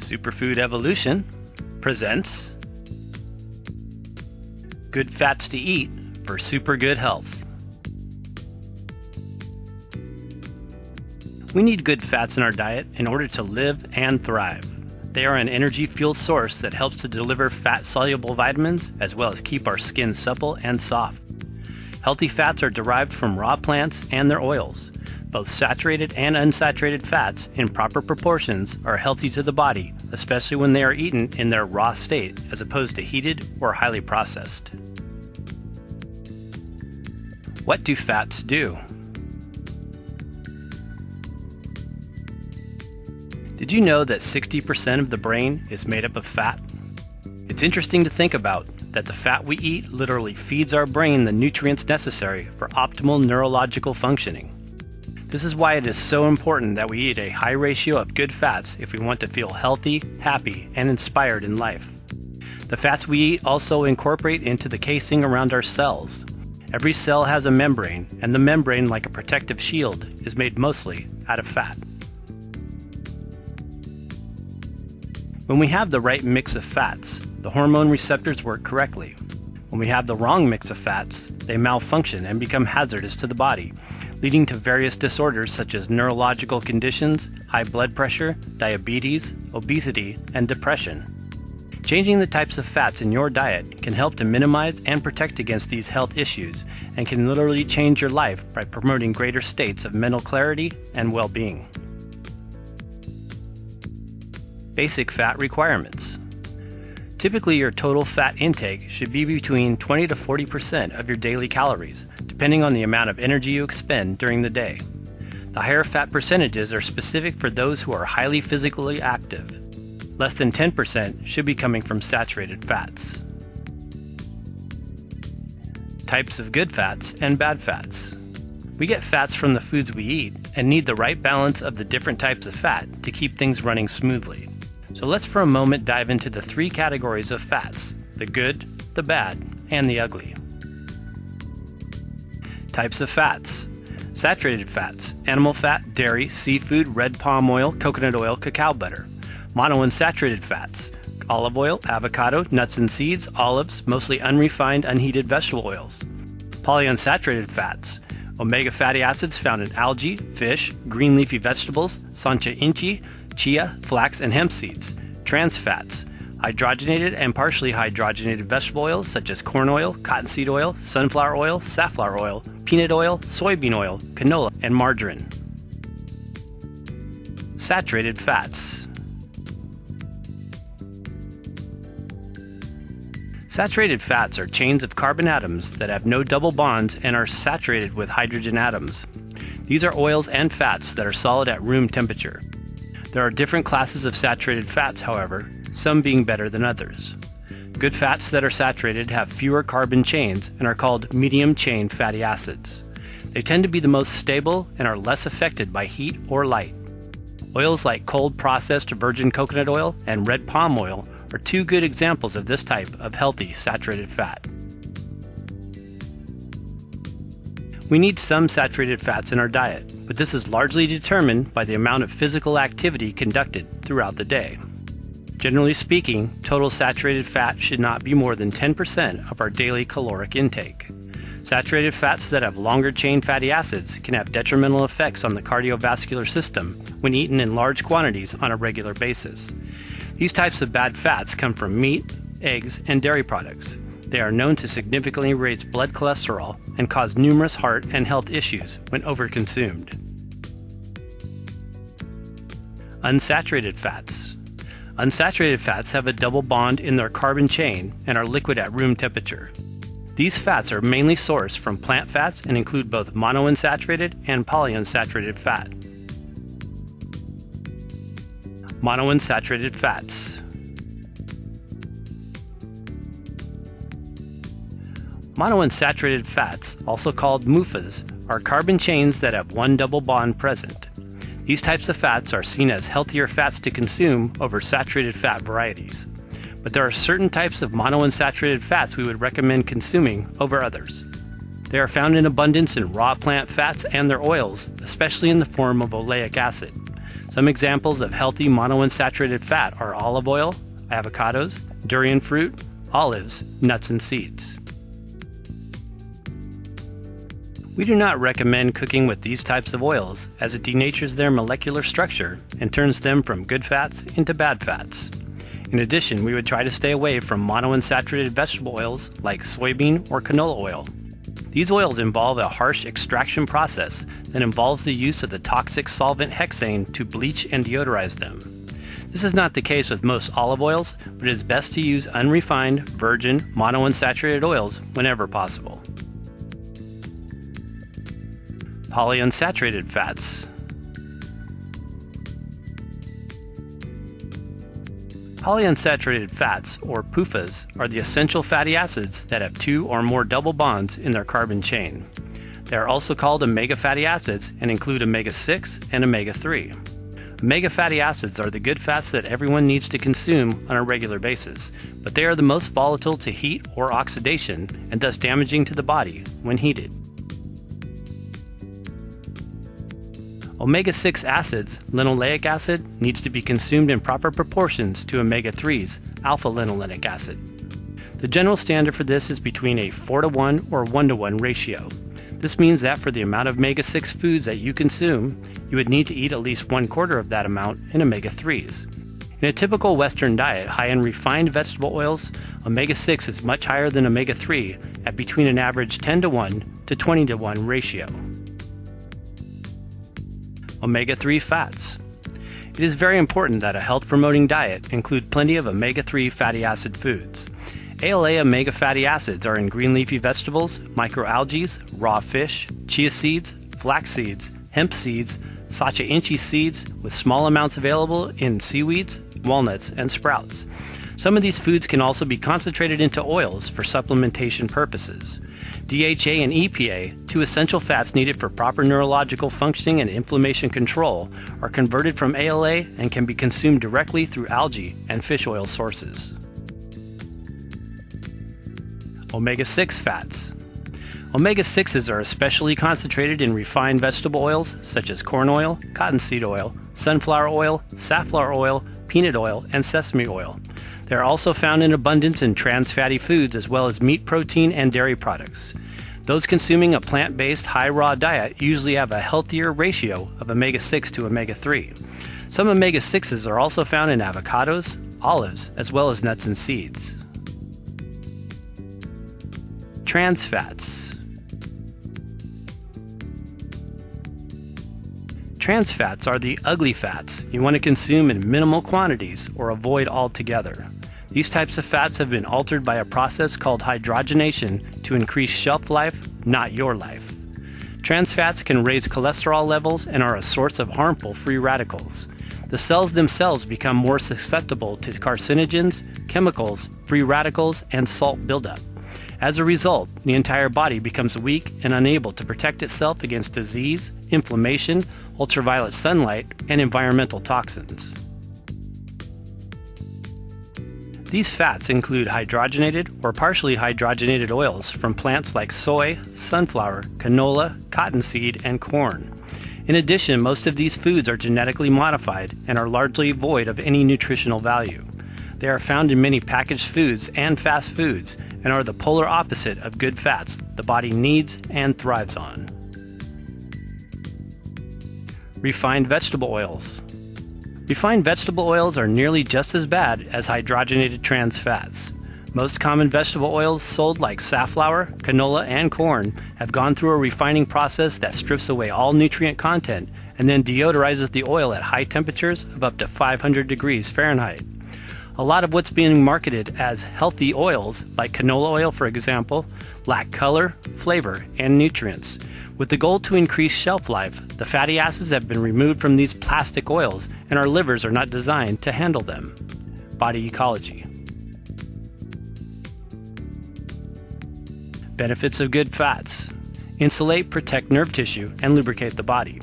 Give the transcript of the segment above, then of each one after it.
Superfood Evolution presents Good Fats to Eat for Super Good Health. We need good fats in our diet in order to live and thrive. They are an energy fuel source that helps to deliver fat-soluble vitamins as well as keep our skin supple and soft. Healthy fats are derived from raw plants and their oils. Both saturated and unsaturated fats in proper proportions are healthy to the body, especially when they are eaten in their raw state as opposed to heated or highly processed. What do fats do? Did you know that 60% of the brain is made up of fat? It's interesting to think about that the fat we eat literally feeds our brain the nutrients necessary for optimal neurological functioning. This is why it is so important that we eat a high ratio of good fats if we want to feel healthy, happy, and inspired in life. The fats we eat also incorporate into the casing around our cells. Every cell has a membrane, and the membrane, like a protective shield, is made mostly out of fat. When we have the right mix of fats, the hormone receptors work correctly. When we have the wrong mix of fats, they malfunction and become hazardous to the body, leading to various disorders such as neurological conditions, high blood pressure, diabetes, obesity, and depression. Changing the types of fats in your diet can help to minimize and protect against these health issues and can literally change your life by promoting greater states of mental clarity and well-being. Basic fat requirements. Typically, your total fat intake should be between 20 to 40% of your daily calories, depending on the amount of energy you expend during the day. The higher fat percentages are specific for those who are highly physically active. Less than 10% should be coming from saturated fats. Types of good fats and bad fats. We get fats from the foods we eat and need the right balance of the different types of fat to keep things running smoothly. So let's for a moment dive into the three categories of fats: the good, the bad, and the ugly. Types of fats. Saturated fats: animal fat, dairy, seafood, red palm oil, coconut oil, cacao butter. Monounsaturated fats: olive oil, avocado, nuts and seeds, olives, mostly unrefined, unheated vegetable oils. Polyunsaturated fats: omega fatty acids found in algae, fish, green leafy vegetables, sancha inchi, chia, flax, and hemp seeds. Trans fats: hydrogenated and partially hydrogenated vegetable oils such as corn oil, cottonseed oil, sunflower oil, safflower oil, peanut oil, soybean oil, canola, and margarine. Saturated fats. Saturated fats are chains of carbon atoms that have no double bonds and are saturated with hydrogen atoms. These are oils and fats that are solid at room temperature. There are different classes of saturated fats, however, some being better than others. Good fats that are saturated have fewer carbon chains and are called medium-chain fatty acids. They tend to be the most stable and are less affected by heat or light. Oils like cold-processed virgin coconut oil and red palm oil are two good examples of this type of healthy saturated fat. We need some saturated fats in our diet, but this is largely determined by the amount of physical activity conducted throughout the day. Generally speaking, total saturated fat should not be more than 10% of our daily caloric intake. Saturated fats that have longer chain fatty acids can have detrimental effects on the cardiovascular system when eaten in large quantities on a regular basis. These types of bad fats come from meat, eggs, and dairy products. They are known to significantly raise blood cholesterol and cause numerous heart and health issues when overconsumed. Unsaturated fats. Unsaturated fats have a double bond in their carbon chain and are liquid at room temperature. These fats are mainly sourced from plant fats and include both monounsaturated and polyunsaturated fat. Monounsaturated fats. Monounsaturated fats, also called MUFAs, are carbon chains that have one double bond present. These types of fats are seen as healthier fats to consume over saturated fat varieties. But there are certain types of monounsaturated fats we would recommend consuming over others. They are found in abundance in raw plant fats and their oils, especially in the form of oleic acid. Some examples of healthy monounsaturated fat are olive oil, avocados, durian fruit, olives, nuts, and seeds. We do not recommend cooking with these types of oils as it denatures their molecular structure and turns them from good fats into bad fats. In addition, we would try to stay away from monounsaturated vegetable oils like soybean or canola oil. These oils involve a harsh extraction process that involves the use of the toxic solvent hexane to bleach and deodorize them. This is not the case with most olive oils, but it is best to use unrefined, virgin, monounsaturated oils whenever possible. Polyunsaturated fats. Polyunsaturated fats, or PUFAs, are the essential fatty acids that have 2 or more double bonds in their carbon chain. They are also called omega fatty acids and include omega-6 and omega-3. Omega fatty acids are the good fats that everyone needs to consume on a regular basis, but they are the most volatile to heat or oxidation and thus damaging to the body when heated. Omega-6 acids, linoleic acid, needs to be consumed in proper proportions to omega-3's, alpha-linolenic acid. The general standard for this is between a 4:1 or 1:1 ratio. This means that for the amount of omega-6 foods that you consume, you would need to eat at least 1/4 of that amount in omega-3s. In a typical Western diet high in refined vegetable oils, omega-6 is much higher than omega-3 at between an average 10:1 to 20:1 ratio. Omega-3 fats. It is very important that a health-promoting diet include plenty of omega-3 fatty acid foods. ALA omega fatty acids are in green leafy vegetables, microalgae, raw fish, chia seeds, flax seeds, hemp seeds, sacha inchi seeds, with small amounts available in seaweeds, walnuts, and sprouts. Some of these foods can also be concentrated into oils for supplementation purposes. DHA and EPA, 2 essential fats needed for proper neurological functioning and inflammation control, are converted from ALA and can be consumed directly through algae and fish oil sources. Omega-6 fats. Omega-6s are especially concentrated in refined vegetable oils such as corn oil, cottonseed oil, sunflower oil, safflower oil, peanut oil, and sesame oil. They are also found in abundance in trans fatty foods as well as meat, protein, and dairy products. Those consuming a plant-based high raw diet usually have a healthier ratio of omega-6 to omega-3. Some omega-6s are also found in avocados, olives, as well as nuts and seeds. Trans fats. Trans fats are the ugly fats you want to consume in minimal quantities or avoid altogether. These types of fats have been altered by a process called hydrogenation to increase shelf life, not your life. Trans fats can raise cholesterol levels and are a source of harmful free radicals. The cells themselves become more susceptible to carcinogens, chemicals, free radicals, and salt buildup. As a result, the entire body becomes weak and unable to protect itself against disease, inflammation, ultraviolet sunlight, and environmental toxins. These fats include hydrogenated or partially hydrogenated oils from plants like soy, sunflower, canola, cottonseed, and corn. In addition, most of these foods are genetically modified and are largely void of any nutritional value. They are found in many packaged foods and fast foods and are the polar opposite of good fats the body needs and thrives on. Refined vegetable oils. Refined vegetable oils are nearly just as bad as hydrogenated trans fats. Most common vegetable oils sold like safflower, canola, and corn have gone through a refining process that strips away all nutrient content and then deodorizes the oil at high temperatures of up to 500 degrees Fahrenheit. A lot of what's being marketed as healthy oils, like canola oil for example, lack color, flavor, and nutrients. With the goal to increase shelf life, the fatty acids have been removed from these plastic oils and our livers are not designed to handle them. Body ecology. Benefits of good fats. Insulate, protect nerve tissue, and lubricate the body.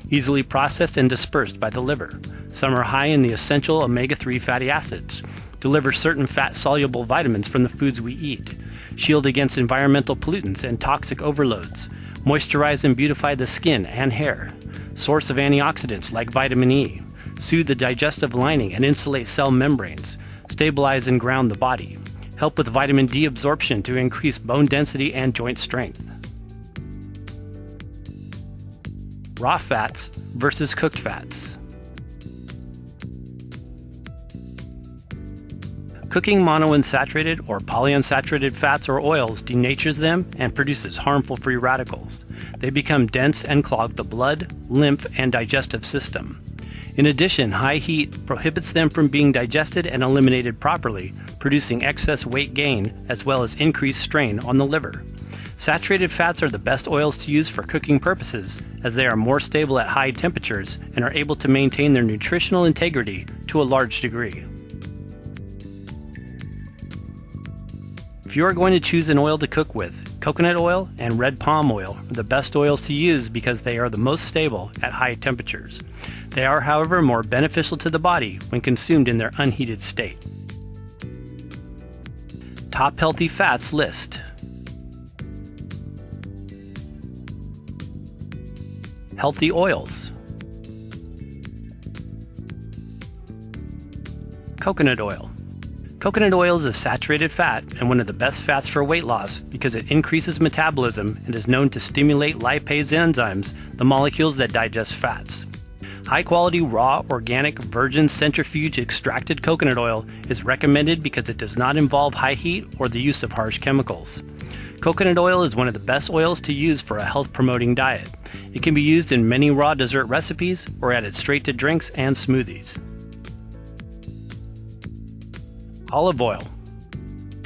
Easily processed and dispersed by the liver. Some are high in the essential omega-3 fatty acids. Deliver certain fat-soluble vitamins from the foods we eat. Shield against environmental pollutants and toxic overloads. Moisturize and beautify the skin and hair. Source of antioxidants like vitamin E. soothe the digestive lining and insulate cell membranes, stabilize and ground the body, help with vitamin D absorption to increase bone density and joint strength. Raw fats versus cooked fats. Cooking monounsaturated or polyunsaturated fats or oils denatures them and produces harmful free radicals. They become dense and clog the blood, lymph, and digestive system. In addition, high heat prohibits them from being digested and eliminated properly, producing excess weight gain as well as increased strain on the liver. Saturated fats are the best oils to use for cooking purposes, as they are more stable at high temperatures and are able to maintain their nutritional integrity to a large degree. If you are going to choose an oil to cook with, coconut oil and red palm oil are the best oils to use because they are the most stable at high temperatures. They are, however, more beneficial to the body when consumed in their unheated state. Top healthy fats list. Healthy oils. Coconut oil. Coconut oil is a saturated fat and one of the best fats for weight loss because it increases metabolism and is known to stimulate lipase enzymes, the molecules that digest fats. High-quality, raw, organic, virgin centrifuge extracted coconut oil is recommended because it does not involve high heat or the use of harsh chemicals. Coconut oil is one of the best oils to use for a health-promoting diet. It can be used in many raw dessert recipes or added straight to drinks and smoothies. Olive oil.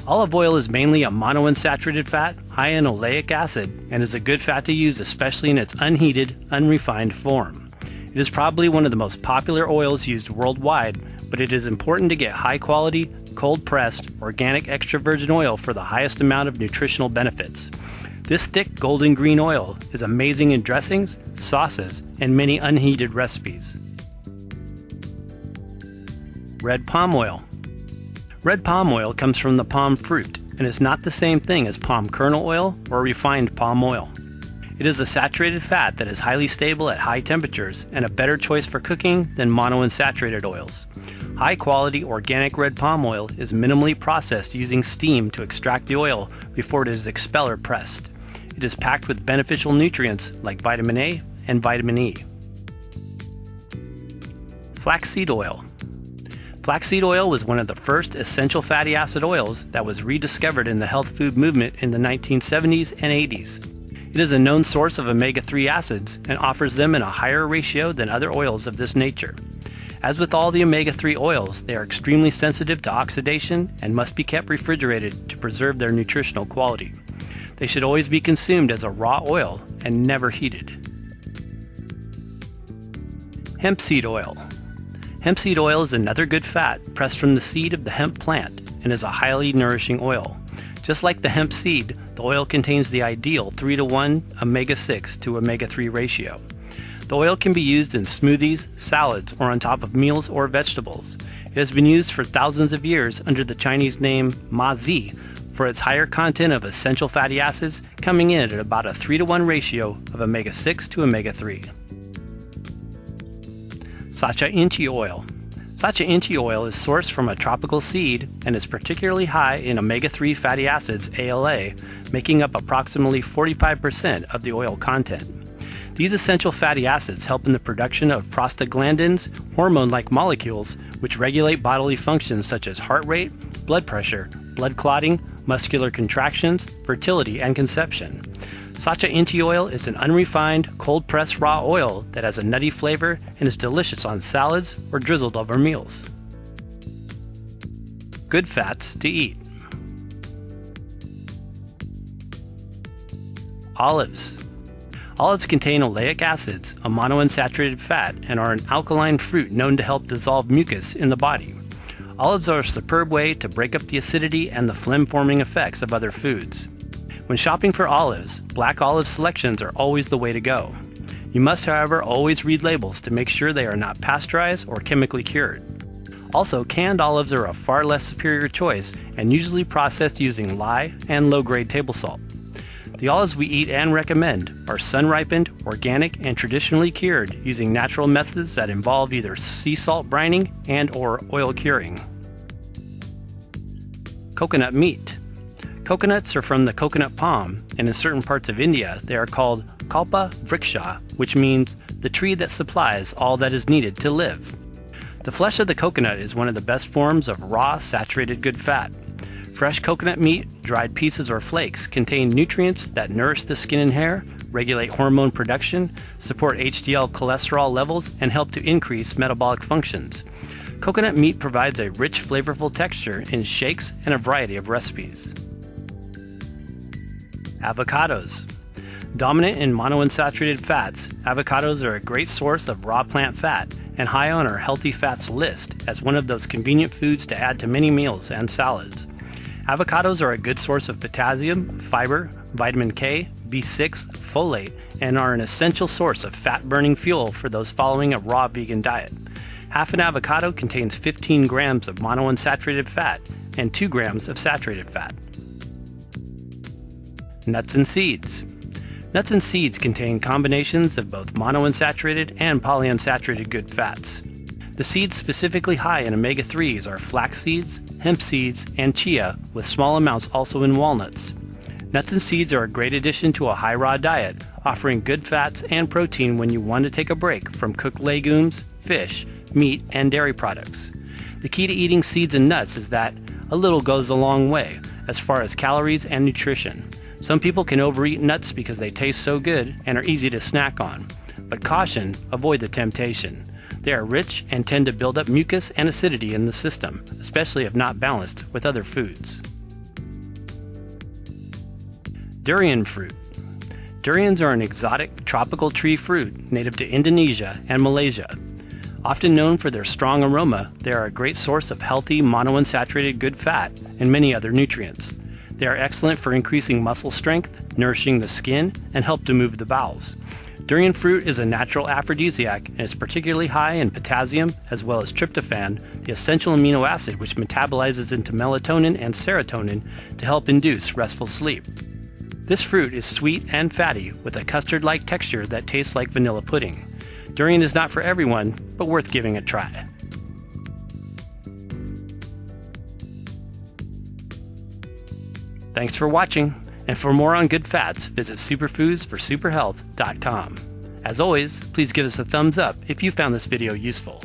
Olive oil is mainly a monounsaturated fat, high in oleic acid, and is a good fat to use especially in its unheated, unrefined form. It is probably one of the most popular oils used worldwide, but it is important to get high quality, cold-pressed, organic extra virgin oil for the highest amount of nutritional benefits. This thick golden green oil is amazing in dressings, sauces, and many unheated recipes. Red palm oil. Red palm oil comes from the palm fruit and is not the same thing as palm kernel oil or refined palm oil. It is a saturated fat that is highly stable at high temperatures and a better choice for cooking than monounsaturated oils. High-quality organic red palm oil is minimally processed using steam to extract the oil before it is expelled or pressed. It is packed with beneficial nutrients like vitamin A and vitamin E. Flaxseed oil. Flaxseed oil was one of the first essential fatty acid oils that was rediscovered in the health food movement in the 1970s and 80s. It is a known source of omega-3 acids and offers them in a higher ratio than other oils of this nature. As with all the omega-3 oils, they are extremely sensitive to oxidation and must be kept refrigerated to preserve their nutritional quality. They should always be consumed as a raw oil and never heated. Hemp seed oil. Hemp seed oil is another good fat pressed from the seed of the hemp plant and is a highly nourishing oil. Just like the hemp seed, the oil contains the ideal 3-to-1 omega-6 to omega-3 ratio. The oil can be used in smoothies, salads, or on top of meals or vegetables. It has been used for thousands of years under the Chinese name Ma Zi for its higher content of essential fatty acids, coming in at about a 3-to-1 ratio of omega-6 to omega-3. Sacha inchi oil. Sacha inchi oil is sourced from a tropical seed and is particularly high in omega-3 fatty acids ALA, making up approximately 45% of the oil content. These essential fatty acids help in the production of prostaglandins, hormone-like molecules, which regulate bodily functions such as heart rate, blood pressure, blood clotting, muscular contractions, fertility, and conception. Sacha inchi oil is an unrefined, cold-pressed raw oil that has a nutty flavor and is delicious on salads or drizzled over meals. Good fats to eat. Olives. Olives contain oleic acids, a monounsaturated fat, and are an alkaline fruit known to help dissolve mucus in the body. Olives are a superb way to break up the acidity and the phlegm-forming effects of other foods. When shopping for olives, black olive selections are always the way to go. You must, however, always read labels to make sure they are not pasteurized or chemically cured. Also, canned olives are a far less superior choice and usually processed using lye and low-grade table salt. The olives we eat and recommend are sun-ripened, organic, and traditionally cured using natural methods that involve either sea salt brining and/or oil curing. Coconut meat. Coconuts are from the coconut palm, and in certain parts of India they are called kalpa vriksha, which means the tree that supplies all that is needed to live. The flesh of the coconut is one of the best forms of raw, saturated good fat. Fresh coconut meat, dried pieces or flakes contain nutrients that nourish the skin and hair, regulate hormone production, support HDL cholesterol levels, and help to increase metabolic functions. Coconut meat provides a rich, flavorful texture in shakes and a variety of recipes. Avocados. Dominant in monounsaturated fats, avocados are a great source of raw plant fat and high on our healthy fats list as one of those convenient foods to add to many meals and salads. Avocados are a good source of potassium, fiber, vitamin K, B6, folate, and are an essential source of fat-burning fuel for those following a raw vegan diet. Half an avocado contains 15 grams of monounsaturated fat and 2 grams of saturated fat. Nuts and seeds. Nuts and seeds contain combinations of both monounsaturated and polyunsaturated good fats. The seeds specifically high in omega-3s are flax seeds, hemp seeds, and chia, with small amounts also in walnuts. Nuts and seeds are a great addition to a high raw diet, offering good fats and protein when you want to take a break from cooked legumes, fish, meat, and dairy products. The key to eating seeds and nuts is that a little goes a long way as far as calories and nutrition. Some people can overeat nuts because they taste so good and are easy to snack on. But caution, avoid the temptation. They are rich and tend to build up mucus and acidity in the system, especially if not balanced with other foods. Durian fruit. Durians are an exotic tropical tree fruit native to Indonesia and Malaysia. Often known for their strong aroma, they are a great source of healthy monounsaturated good fat and many other nutrients. They are excellent for increasing muscle strength, nourishing the skin, and help to move the bowels. Durian fruit is a natural aphrodisiac and is particularly high in potassium as well as tryptophan, the essential amino acid which metabolizes into melatonin and serotonin to help induce restful sleep. This fruit is sweet and fatty with a custard-like texture that tastes like vanilla pudding. Durian is not for everyone, but worth giving a try. Thanks for watching, and for more on good fats, visit superfoodsforsuperhealth.com. As always, please give us a thumbs up if you found this video useful.